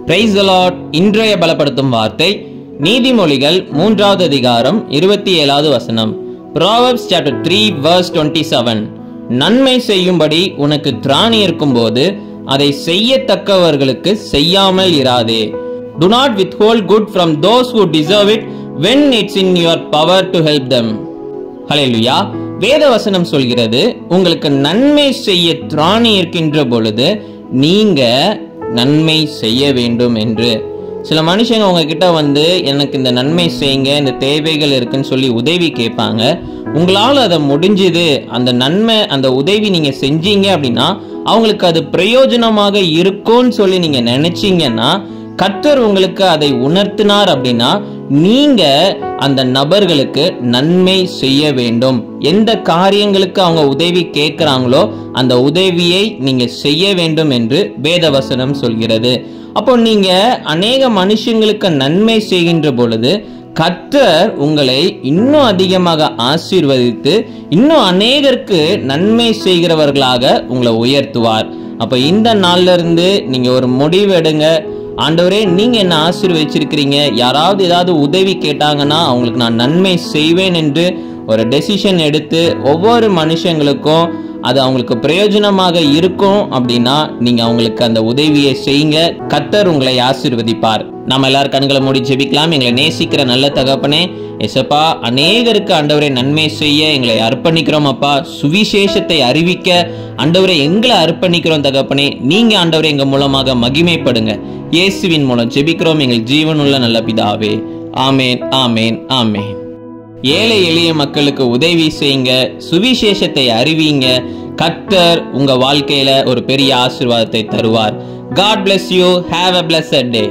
Praise the Lord. இன்றைய பலப்படுத்தும் வார்த்தை நீதிமொழிகள் 3வது அதிகாரம் 27வது வசனம். Proverbs chapter 3 verse 27. நன்மை செய்யும்படி உனக்கு திராணி இருக்கும்போது அதை செய்யத்தக்கவர்களுக்கு செய்யாமல் இராதே. Do not withhold good from those who deserve it when it's in your power to help them. ஹல்லேலூயா. வேத வசனம் சொல்கிறது, உங்களுக்கு நன்மை செய்ய திராணி இருக்கின்ற பொழுது நீங்க நன்மை செய்ய வேண்டும் என்று. சில மனுஷங்க உங்ககிட்ட வந்து எனக்கு இந்த நன்மை செய்யுங்க, இந்த தேவைகள் இருக்குன்னு சொல்லி உதவி கேட்பாங்க. உங்களால் அதை முடிஞ்சுது, அந்த நன்மை அந்த உதவி நீங்க செஞ்சீங்க அப்படின்னா அவங்களுக்கு அது பிரயோஜனமாக இருக்கும்னு சொல்லி நீங்க நினைச்சீங்கன்னா, கர்த்தர் உங்களுக்கு அதை உணர்த்தினார் அப்படின்னா நீங்க அந்த நபர்களுக்கு நன்மை செய்ய வேண்டும். எந்த காரியங்களுக்கு அவங்க உதவி கேட்கிறாங்களோ அந்த உதவியை நீங்க செய்ய வேண்டும் என்று வேதவசனம் சொல்கிறது. அப்போ நீங்க அநேக மனுஷங்களுக்கு நன்மை செய்கின்ற பொழுது கர்த்தர் உங்களை இன்னும் அதிகமாக ஆசீர்வதித்து இன்னும் அநேகருக்கு நன்மை செய்கிறவர்களாக உங்களை உயர்த்துவார். அப்ப இந்த நாள்ல இருந்து நீங்க ஒரு முடிவு எடுங்க. ஆண்டவரே, நீங்க என்ன ஆசீர்வதிச்சிருக்கிறீங்க, யாராவது ஏதாவது உதவி கேட்டாங்கன்னா அவங்களுக்கு நான் நன்மை செய்வேன் என்று ஒரு டெசிஷன் எடுத்து ஒவ்வொரு மனுஷங்களுக்கும் அது அவங்களுக்கு பிரயோஜனமாக இருக்கும் அப்படின்னா நீங்க அவங்களுக்கு அந்த உதவியை செய்யுங்க. கர்த்தர் உங்களை ஆசீர்வதிப்பார். நம்ம எல்லாரும் கண்களை மூடி ஜெபிக்கலாம். எங்களை நேசிக்கிற நல்ல தகப்பனே, எசப்பா, அநேகருக்கு ஆண்டவரை நன்மை செய்ய எங்களை அர்ப்பணிக்கிறோம். அப்பா, சுவிசேஷத்தை அறிவிக்க ஆண்டவரை எங்களை அர்ப்பணிக்கிறோம். தகப்பனே, நீங்க ஆண்டவரை எங்க மூலமாக மகிமைப்படுங்க. இயேசுவின் மூலம் ஜெபிக்கிறோம் எங்கள் ஜீவனுள்ள நல்ல பிதாவே. ஆமேன், ஆமேன், ஆமேன். ஏழை எளிய மக்களுக்கு உதவி செய்யுங்க, சுவிசேஷத்தை அறிவிங்க. கர்த்தர் உங்க வாழ்க்கையில ஒரு பெரிய ஆசீர்வாதத்தை தருவார். God bless you. Have a blessed day.